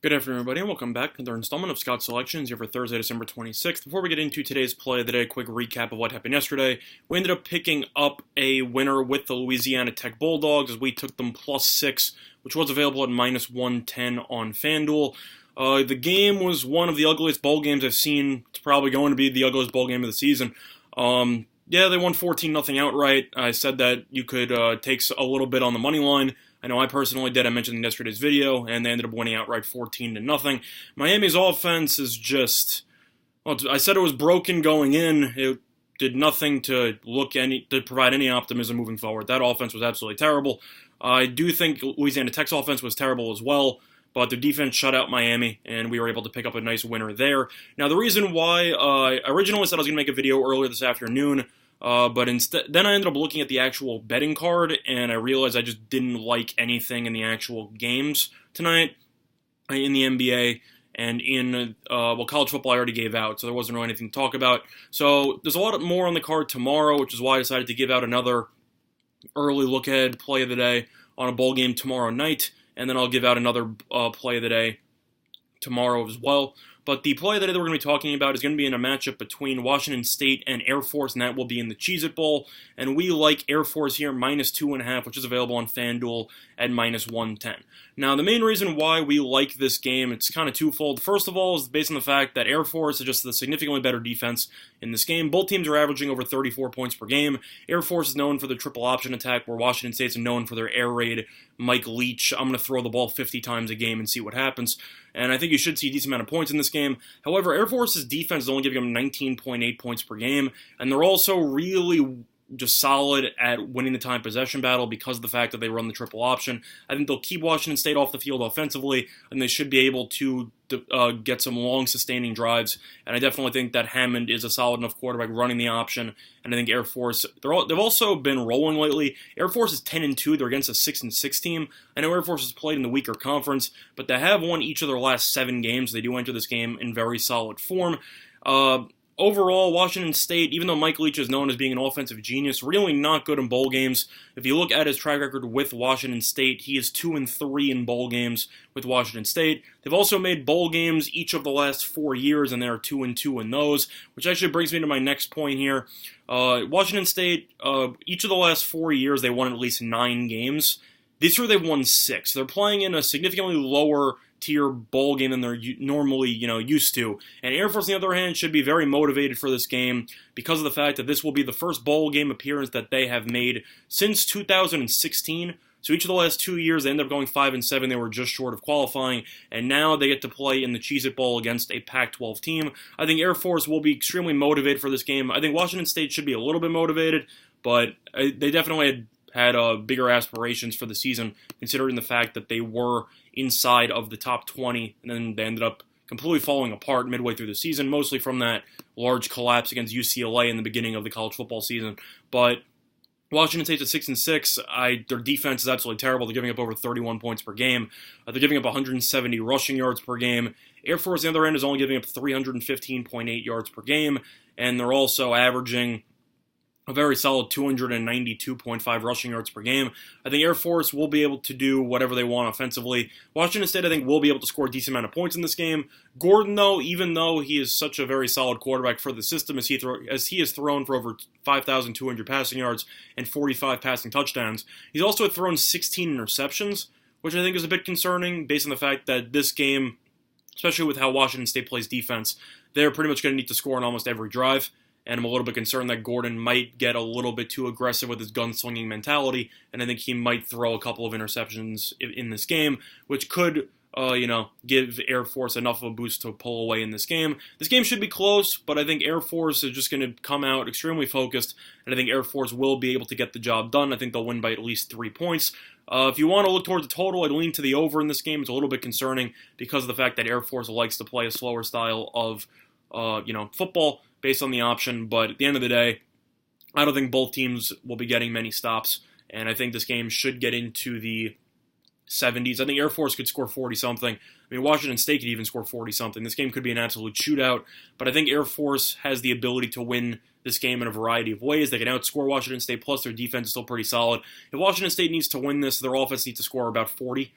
Good afternoon, everybody, and welcome back to another installment of Scout Selections here for Thursday, December 26th. Before we get into today's play of the day, quick recap of what happened yesterday. We ended up picking up a winner with the Louisiana Tech Bulldogs as we took them +6, which was available at -110 on FanDuel. The game was one of the ugliest bowl games I've seen. It's probably going to be the ugliest bowl game of the season. Yeah, they won 14-0 outright. I said that you could take a little bit on the money line. I know I personally did. I mentioned in yesterday's video, and they ended up winning outright 14-0. Miami's offense is just, well, I said it was broken going in. It did nothing to provide any optimism moving forward. That offense was absolutely terrible. I do think Louisiana Tech's offense was terrible as well, but their defense shut out Miami, and we were able to pick up a nice winner there. Now, the reason why I originally said I was going to make a video earlier this afternoon, but then I ended up looking at the actual betting card, and I realized I just didn't like anything in the actual games tonight, in the NBA, and in, college football I already gave out, so there wasn't really anything to talk about. So there's a lot more on the card tomorrow, which is why I decided to give out another early look-ahead play of the day on a bowl game tomorrow night, and then I'll give out another play of the day tomorrow as well. But the play that we're going to be talking about is going to be in a matchup between Washington State and Air Force, and that will be in the Cheez-It Bowl. And we like Air Force here, -2.5, which is available on FanDuel at -110. Now, the main reason why we like this game, it's kind of twofold. First of all, is based on the fact that Air Force is just a significantly better defense in this game. Both teams are averaging over 34 points per game. Air Force is known for their triple option attack, where Washington State's known for their air raid, Mike Leach. I'm going to throw the ball 50 times a game and see what happens. And I think you should see a decent amount of points in this game. However, Air Force's defense is only giving them 19.8 points per game, and they're also really just solid at winning the time possession battle because of the fact that they run the triple option. I think they'll keep Washington State off the field offensively, and they should be able to get some long sustaining drives. And I definitely think that Hammond is a solid enough quarterback running the option. And I think Air Force, they've also been rolling lately. Air Force is 10-2. They're against a 6-6 team. I know Air Force has played in the weaker conference, but they have won each of their last 7 games. They do enter this game in very solid form. Overall, Washington State, even though Mike Leach is known as being an offensive genius, really not good in bowl games. If you look at his track record with Washington State, he is 2-3 in bowl games with Washington State. They've also made bowl games each of the last 4 years, and they are 2-2 in those, which actually brings me to my next point here. Washington State, each of the last 4 years, they won at least 9 games. This year, they've won 6. They're playing in a significantly lower tier bowl game than they're normally, used to. And Air Force, on the other hand, should be very motivated for this game because of the fact that this will be the first bowl game appearance that they have made since 2016. So each of the last 2 years, they ended up going 5-7. They were just short of qualifying, and now they get to play in the Cheez-It Bowl against a Pac-12 team. I think Air Force will be extremely motivated for this game. I think Washington State should be a little bit motivated, but they definitely had bigger aspirations for the season, considering the fact that they were inside of the top 20, and then they ended up completely falling apart midway through the season, mostly from that large collapse against UCLA in the beginning of the college football season. But Washington State's at 6-6. Their defense is absolutely terrible. They're giving up over 31 points per game. They're giving up 170 rushing yards per game. Air Force, on the other end, is only giving up 315.8 yards per game, and they're also averaging a very solid 292.5 rushing yards per game. I think Air Force will be able to do whatever they want offensively. Washington State, I think, will be able to score a decent amount of points in this game. Gordon, though, even though he is such a very solid quarterback for the system, as he has thrown for over 5,200 passing yards and 45 passing touchdowns, he's also thrown 16 interceptions, which I think is a bit concerning based on the fact that this game, especially with how Washington State plays defense, they're pretty much going to need to score on almost every drive. And I'm a little bit concerned that Gordon might get a little bit too aggressive with his gunslinging mentality, and I think he might throw a couple of interceptions in this game, which could, give Air Force enough of a boost to pull away in this game. This game should be close, but I think Air Force is just going to come out extremely focused, and I think Air Force will be able to get the job done. I think they'll win by at least 3 points. If you want to look towards the total, I'd lean to the over in this game. It's a little bit concerning because of the fact that Air Force likes to play a slower style of, football based on the option, but at the end of the day, I don't think both teams will be getting many stops, and I think this game should get into the 70s. I think Air Force could score 40-something. I mean, Washington State could even score 40-something. This game could be an absolute shootout, but I think Air Force has the ability to win this game in a variety of ways. They can outscore Washington State, plus their defense is still pretty solid. If Washington State needs to win this, their offense needs to score about 40.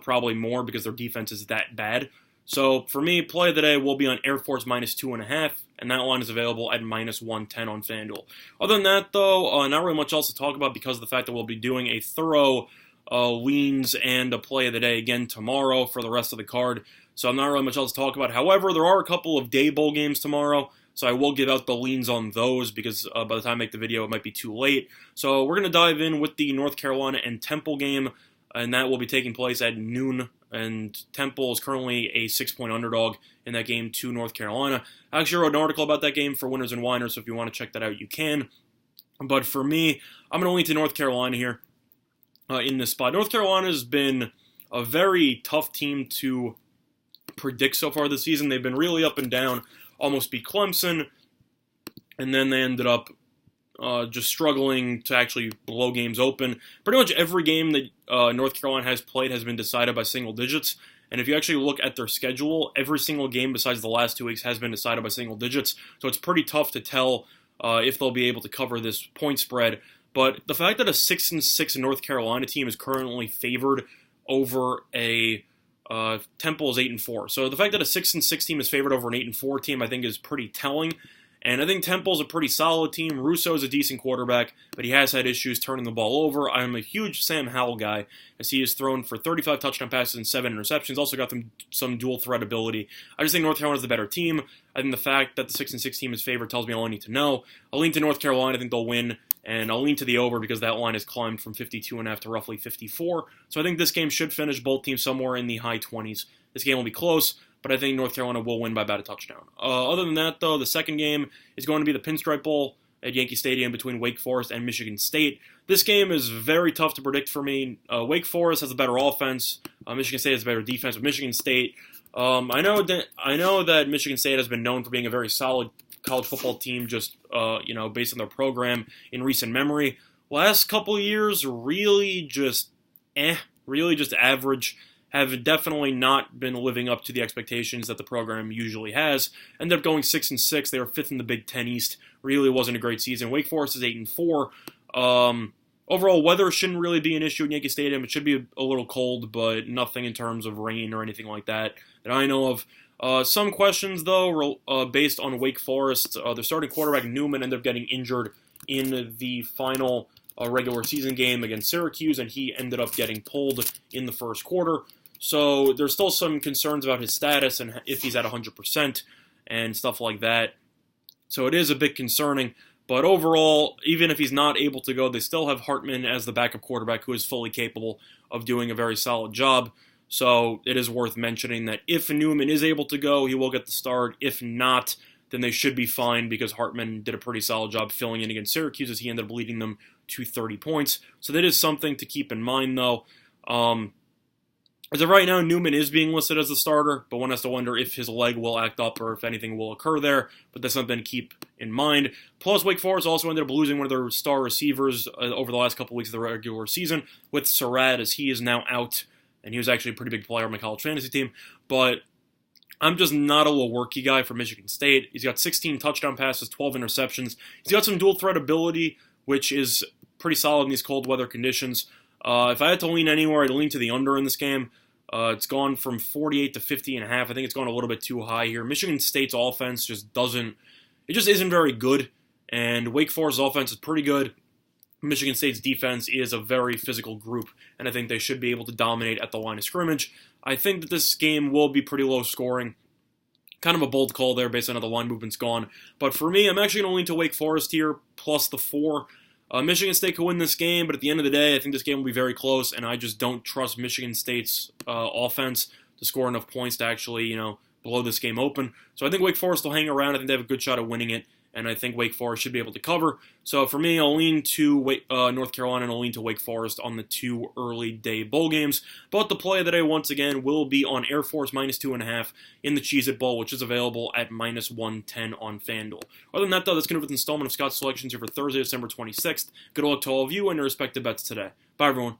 probably more because their defense is that bad. So for me, play of the day will be on Air Force -2.5, and that line is available at -110 on FanDuel. Other than that, though, not really much else to talk about because of the fact that we'll be doing a thorough leans and a play of the day again tomorrow for the rest of the card. So I'm not really much else to talk about. However, there are a couple of day bowl games tomorrow, so I will give out the leans on those because by the time I make the video, it might be too late. So we're going to dive in with the North Carolina and Temple game, and that will be taking place at noon. And Temple is currently a 6-point underdog in that game to North Carolina. I actually wrote an article about that game for Winners and Whiners, so if you want to check that out, you can. But for me, I'm going to lean to North Carolina here in this spot. North Carolina has been a very tough team to predict so far this season. They've been really up and down, almost beat Clemson, and then they ended up just struggling to actually blow games open. Pretty much every game that North Carolina has played has been decided by single digits. And if you actually look at their schedule, every single game besides the last 2 weeks has been decided by single digits. So it's pretty tough to tell if they'll be able to cover this point spread. But the fact that a 6-6 North Carolina team is currently favored over a Temple is 8-4. So the fact that a 6-6 team is favored over an 8-4 team, I think, is pretty telling. And I think Temple's a pretty solid team. Russo's a decent quarterback, but he has had issues turning the ball over. I'm a huge Sam Howell guy, as he has thrown for 35 touchdown passes and 7 interceptions. Also got them some dual threat ability. I just think North Carolina's the better team. I think the fact that the 6-6 team is favored tells me all I need to know. I'll lean to North Carolina. I think they'll win. And I'll lean to the over because that line has climbed from 52.5 to roughly 54. So I think this game should finish both teams somewhere in the high 20s. This game will be close, but I think North Carolina will win by about a touchdown. Other than that, though, the second game is going to be the Pinstripe Bowl at Yankee Stadium between Wake Forest and Michigan State. This game is very tough to predict for me. Wake Forest has a better offense. Michigan State has a better defense. But Michigan State, I know that Michigan State has been known for being a very solid college football team, just based on their program in recent memory. Last couple of years, really just average. Have definitely not been living up to the expectations that the program usually has. Ended up going 6-6. They were 5th in the Big Ten East. Really wasn't a great season. Wake Forest is 8-4. Overall, weather shouldn't really be an issue at Yankee Stadium. It should be a little cold, but nothing in terms of rain or anything like that I know of. Some questions, though, based on Wake Forest. Their starting quarterback, Newman, ended up getting injured in the final regular season game against Syracuse, and he ended up getting pulled in the first quarter. So there's still some concerns about his status and if he's at 100% and stuff like that. So it is a bit concerning. But overall, even if he's not able to go, they still have Hartman as the backup quarterback who is fully capable of doing a very solid job. So it is worth mentioning that if Newman is able to go, he will get the start. If not, then they should be fine because Hartman did a pretty solid job filling in against Syracuse as he ended up leading them to 30 points. So that is something to keep in mind, though. As of right now, Newman is being listed as the starter, but one has to wonder if his leg will act up or if anything will occur there, but that's something to keep in mind. Plus, Wake Forest also ended up losing one of their star receivers over the last couple weeks of the regular season with Surratt, as he is now out, and he was actually a pretty big player on my college fantasy team, but I'm just not a Lewerke guy for Michigan State. He's got 16 touchdown passes, 12 interceptions. He's got some dual threat ability, which is pretty solid in these cold weather conditions. If I had to lean anywhere, I'd lean to the under in this game. It's gone from 48 to 50.5. I think it's gone a little bit too high here. Michigan State's offense just isn't very good, and Wake Forest's offense is pretty good. Michigan State's defense is a very physical group, and I think they should be able to dominate at the line of scrimmage. I think that this game will be pretty low scoring. Kind of a bold call there based on how the line movement's gone. But for me, I'm actually going to lean to Wake Forest here, plus the 4. Michigan State could win this game, but at the end of the day, I think this game will be very close, and I just don't trust Michigan State's offense to score enough points to actually, blow this game open. So I think Wake Forest will hang around. I think they have a good shot at winning it, and I think Wake Forest should be able to cover. So for me, I'll lean to North Carolina, and I'll lean to Wake Forest on the 2 early day bowl games. But the play of the day, once again, will be on Air Force -2.5 in the Cheez-It Bowl, which is available at -110 on FanDuel. Other than that, though, that's going to be the installment of Scott's Selections here for Thursday, December 26th. Good luck to all of you and your respective bets today. Bye, everyone.